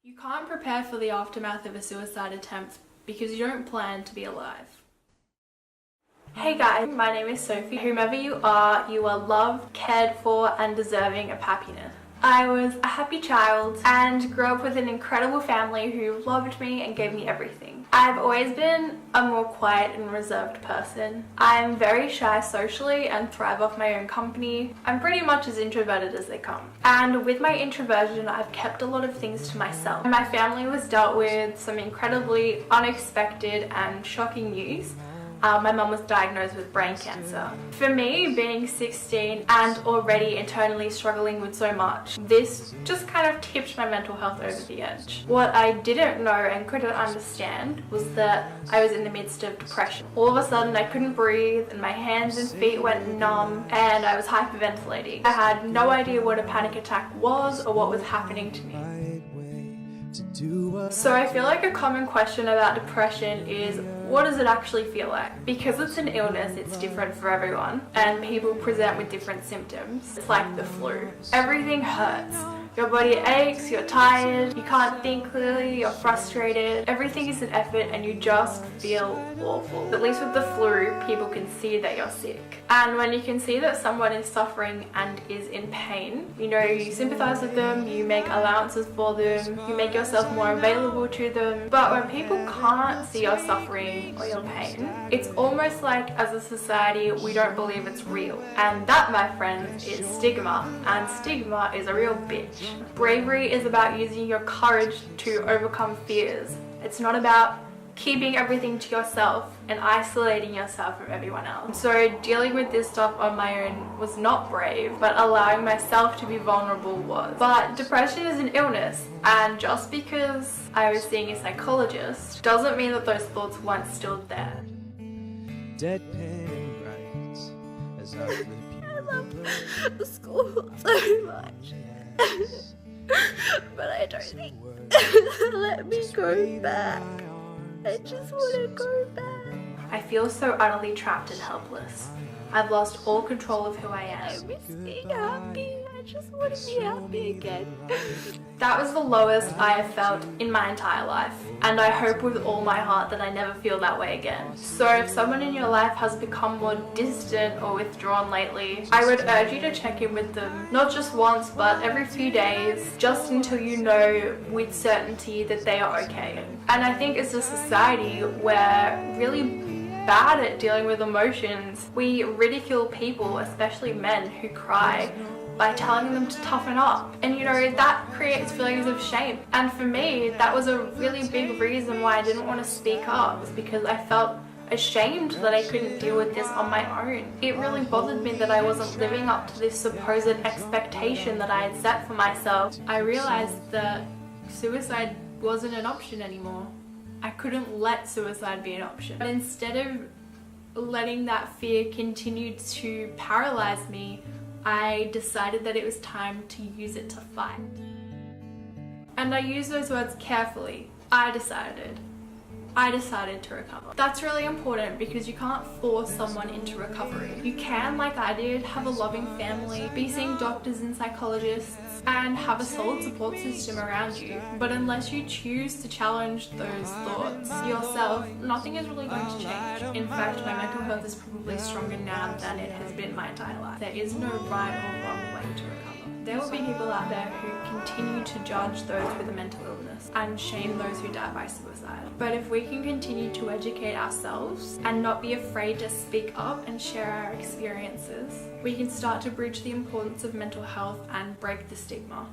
You can't prepare for the aftermath of a suicide attempt because you don't plan to be alive. Hey guys, my name is Sophie. Whomever you are loved, cared for, and deserving of happiness. I was a happy child and grew up with an incredible family who loved me and gave me everything. I've always been a more quiet and reserved person. I'm very shy socially and thrive off my own company. I'm pretty much as introverted as they come. And with my introversion, I've kept a lot of things to myself. My family was dealt with some incredibly unexpected and shocking news. My mum was diagnosed with brain cancer. For me, being 16 and already internally struggling with so much, this just kind of tipped my mental health over the edge. What I didn't know and couldn't understand was that I was in the midst of depression. All of a sudden, I couldn't breathe and my hands and feet went numb and I was hyperventilating. I had no idea what a panic attack was or what was happening to me. So I feel like a common question about depression is, what does it actually feel like? Because it's an illness, it's different for everyone, and people present with different symptoms. It's like the flu. Everything hurts. Your body aches, you're tired, you can't think clearly, you're frustrated. Everything is an effort and you just feel awful. At least with the flu, people can see that you're sick. And when you can see that someone is suffering and is in pain, you sympathize with them, you make allowances for them, you make yourself more available to them. But when people can't see your suffering or your pain, it's almost like as a society, we don't believe it's real. And that, my friends, is stigma. And stigma is a real bitch. Bravery is about using your courage to overcome fears. It's not about keeping everything to yourself and isolating yourself from everyone else. So dealing with this stuff on my own was not brave, but allowing myself to be vulnerable was. But depression is an illness, and just because I was seeing a psychologist doesn't mean that those thoughts weren't still there. Deadpan and bright as I flip you. I love the school so much. But I don't think let me go back. I just want to go back. I feel so utterly trapped and helpless. I've lost all control of who I am. I miss being happy. I just want to be happy again. That was the lowest I have felt in my entire life, and I hope with all my heart that I never feel that way again. So if someone in your life has become more distant or withdrawn lately, I would urge you to check in with them, not just once but every few days, just until you know with certainty that they are okay. And I think as a society, we're really bad at dealing with emotions. We ridicule people, especially men, who cry by telling them to toughen up, and that creates feelings of shame. And for me, that was a really big reason why I didn't want to speak up, was because I felt ashamed that I couldn't deal with this on my own. It really bothered me that I wasn't living up to this supposed expectation that I had set for myself. I realized that suicide wasn't an option anymore. I couldn't let suicide be an option. But instead of letting that fear continue to paralyze me, I decided that it was time to use it to fight. And I use those words carefully. I decided to recover. That's really important because you can't force someone into recovery. You can, like I did, have a loving family, be seeing doctors and psychologists, and have a solid support system around you. But unless you choose to challenge those thoughts yourself, nothing is really going to change. In fact, my mental health is probably stronger now than it has been my entire life. There is no right or wrong way to recover. There will be people out there who continue to judge those with a mental illness and shame those who die by suicide. But if we can continue to educate ourselves and not be afraid to speak up and share our experiences, we can start to bridge the importance of mental health and break the stigma.